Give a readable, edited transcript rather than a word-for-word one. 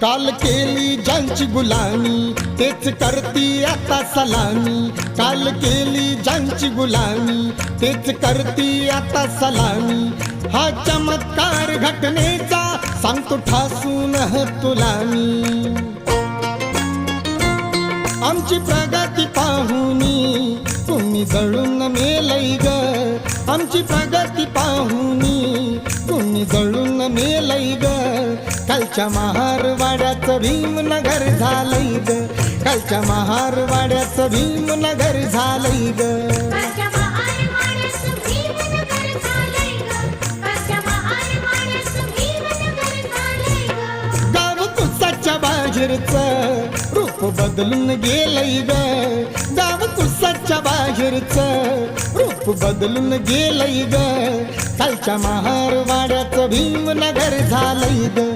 काल केली ज्यांची गुलामी तेच करती आता सलामी. काल केली ज्यांची गुलामी तेच करती आता सलामी. हा चमत्कार घटनेचा सांगतो ठासून तुला मी. आमची प्रगती पाहुनी तुम्ही जळून मेलई ग. आमची प्रगती पाहुनी तुम्ही जळून मेलई ग. कालच्या महारवाड्याचं भीमनगर झालंय ग. कालच्या महारवाड्याचं भीमनगर झालंय ग. गाव कुसाच्या बाहेरचं रूप बदलून गेलंय ग. गाव कुसाच्या बाहेरचं रूप बदलून गेलंय ग. कालच्या महारवाड्याचं भीमनगर झालंय ग.